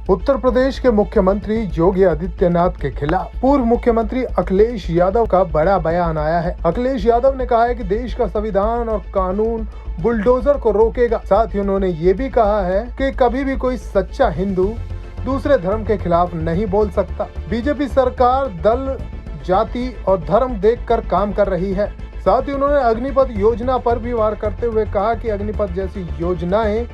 उत्तर प्रदेश के मुख्यमंत्री योगी आदित्यनाथ के खिलाफ पूर्व मुख्यमंत्री अखिलेश यादव का बड़ा बयान आया है। अखिलेश यादव ने कहा है कि देश का संविधान और कानून बुलडोजर को रोकेगा। साथ ही उन्होंने ये भी कहा है कि कभी भी कोई सच्चा हिंदू दूसरे धर्म के खिलाफ नहीं बोल सकता। बीजेपी सरकार दल, जाति और धर्म देखकर काम कर रही है। साथ ही उन्होंने अग्निपथ योजना पर भी वार करते हुए कहा कि अग्निपथ जैसी योजनाएं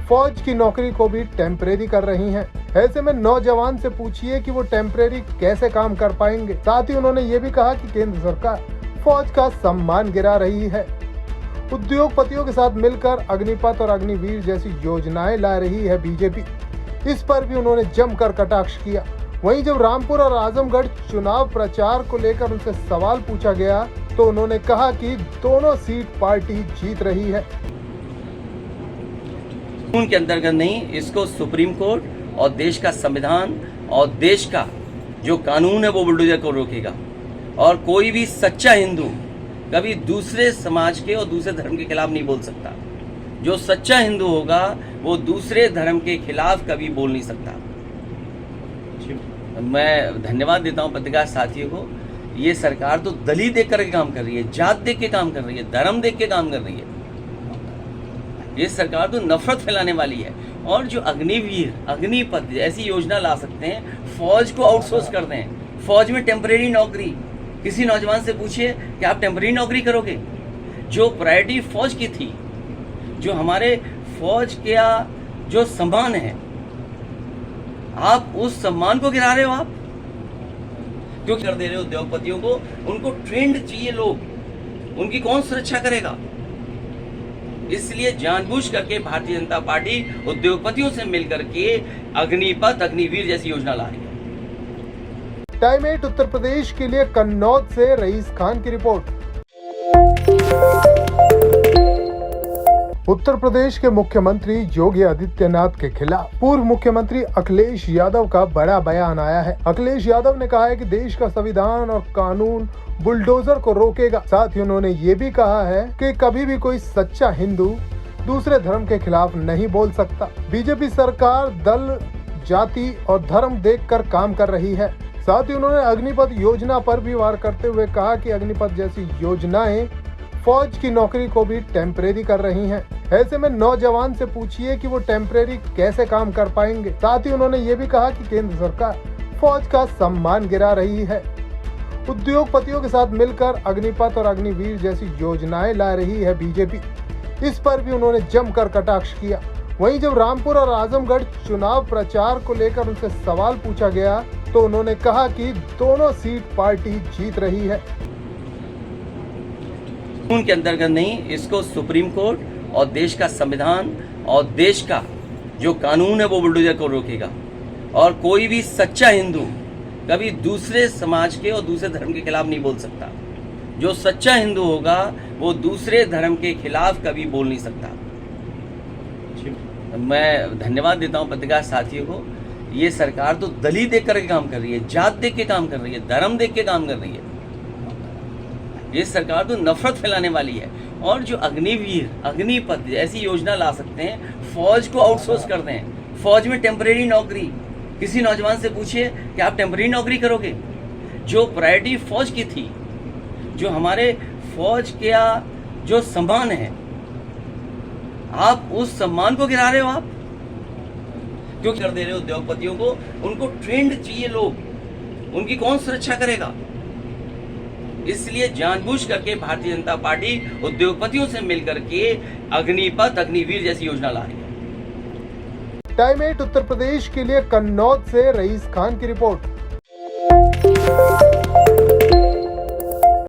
फौज की नौकरी को भी टेम्परेरी कर रही हैं। ऐसे में नौजवान से पूछिए कि वो टेम्परेरी कैसे काम कर पाएंगे। साथ ही उन्होंने ये भी कहा कि केंद्र सरकार फौज का सम्मान गिरा रही है। उद्योगपतियों के साथ मिलकर अग्निपथ और अग्निवीर जैसी योजनाएं ला रही है बीजेपी। इस पर भी उन्होंने जमकर कटाक्ष किया। वहीं जब रामपुर और आजमगढ़ चुनाव प्रचार को लेकर उनसे सवाल पूछा गया तो उन्होंने कहा कि दोनों सीट पार्टी जीत रही है। कानून के अंतर्गत नहीं, इसको सुप्रीम कोर्ट और देश का संविधान और देश का जो कानून है वो बुलडोजर को रोकेगा। और कोई भी सच्चा हिंदू कभी दूसरे समाज के और दूसरे धर्म के खिलाफ नहीं बोल सकता। जो सच्चा हिंदू होगा वो दूसरे धर्म के खिलाफ कभी बोल नहीं सकता। मैं धन्यवाद देता हूँ पत्रकार साथियों को। ये सरकार तो दली देख कर काम कर रही है, जात देख के काम कर रही है, धर्म देख के काम कर रही है। ये सरकार तो नफरत फैलाने वाली है। और जो अग्निवीर, अग्निपथ ऐसी योजना ला सकते हैं, फौज को आउटसोर्स कर दें, फौज में टेम्परेरी नौकरी। किसी नौजवान से पूछिए कि आप टेम्परेरी नौकरी करोगे। जो प्रायोरिटी फौज की थी, जो हमारे फौज का जो सम्मान है, आप उस सम्मान को गिरा रहे हो। आप क्यों कर दे रहे हो उद्योगपतियों को? उनको ट्रेंड चाहिए लोग, उनकी कौन सुरक्षा करेगा? इसलिए जानबूझ करके भारतीय जनता पार्टी उद्योगपतियों से मिलकर के अग्निपथ, अग्निवीर जैसी योजना ला रही है। टाइम 8 उत्तर प्रदेश के लिए कन्नौज से रईस खान की रिपोर्ट। उत्तर प्रदेश के मुख्यमंत्री योगी आदित्यनाथ के खिलाफ पूर्व मुख्यमंत्री अखिलेश यादव का बड़ा बयान आया है। अखिलेश यादव ने कहा है कि देश का संविधान और कानून बुलडोजर को रोकेगा। साथ ही उन्होंने ये भी कहा है कि कभी भी कोई सच्चा हिंदू दूसरे धर्म के खिलाफ नहीं बोल सकता। बीजेपी सरकार दल, जाति और धर्म देखकर काम कर रही है। साथ ही उन्होंने अग्निपथ योजना पर भी वार करते हुए कहा कि अग्निपथ जैसी योजनाएं फौज की नौकरी को भी टेम्परेरी कर रही हैं। ऐसे में नौजवान से पूछिए कि वो टेम्परेरी कैसे काम कर पाएंगे। साथ ही उन्होंने ये भी कहा कि केंद्र सरकार फौज का सम्मान गिरा रही है। उद्योगपतियों के साथ मिलकर अग्निपथ और अग्निवीर जैसी योजनाएं ला रही है बीजेपी। इस पर भी उन्होंने जमकर कटाक्ष किया। वहीं जब रामपुर और आजमगढ़ चुनाव प्रचार को लेकर उनसे सवाल पूछा गया तो उन्होंने कहा कि दोनों सीट पार्टी जीत रही है। कानून के अंतर्गत नहीं, इसको सुप्रीम कोर्ट और देश का संविधान और देश का जो कानून है वो बुलडोजर को रोकेगा। और कोई भी सच्चा हिंदू कभी दूसरे समाज के और दूसरे धर्म के खिलाफ नहीं बोल सकता। जो सच्चा हिंदू होगा वो दूसरे धर्म के खिलाफ कभी बोल नहीं सकता। मैं धन्यवाद देता हूँ पत्रकार साथियों को। ये सरकार तो दली देख कर काम कर रही है, जात देख के काम कर रही है, धर्म देख के काम कर रही है। ये सरकार तो नफरत फैलाने वाली है। और जो अग्निवीर, अग्निपथ ऐसी योजना ला सकते हैं, फौज को आउटसोर्स कर दें, फौज में टेम्परेरी नौकरी। किसी नौजवान से पूछिए कि आप टेम्परेरी नौकरी करोगे। जो प्रायोरिटी फौज की थी, जो हमारे फौज का जो सम्मान है, आप उस सम्मान को गिरा रहे हो। आप क्यों कर दे रहे हो उद्योगपतियों को? उनको ट्रेंड चाहिए लोग, उनकी कौन सुरक्षा करेगा? इसलिए जानबूझ करके भारतीय जनता पार्टी उद्योगपतियों से मिलकर के अग्निपथ, अग्निवीर जैसी योजना ला रही है। टाइम 8 उत्तर प्रदेश के लिए कन्नौज से रईस खान की रिपोर्ट।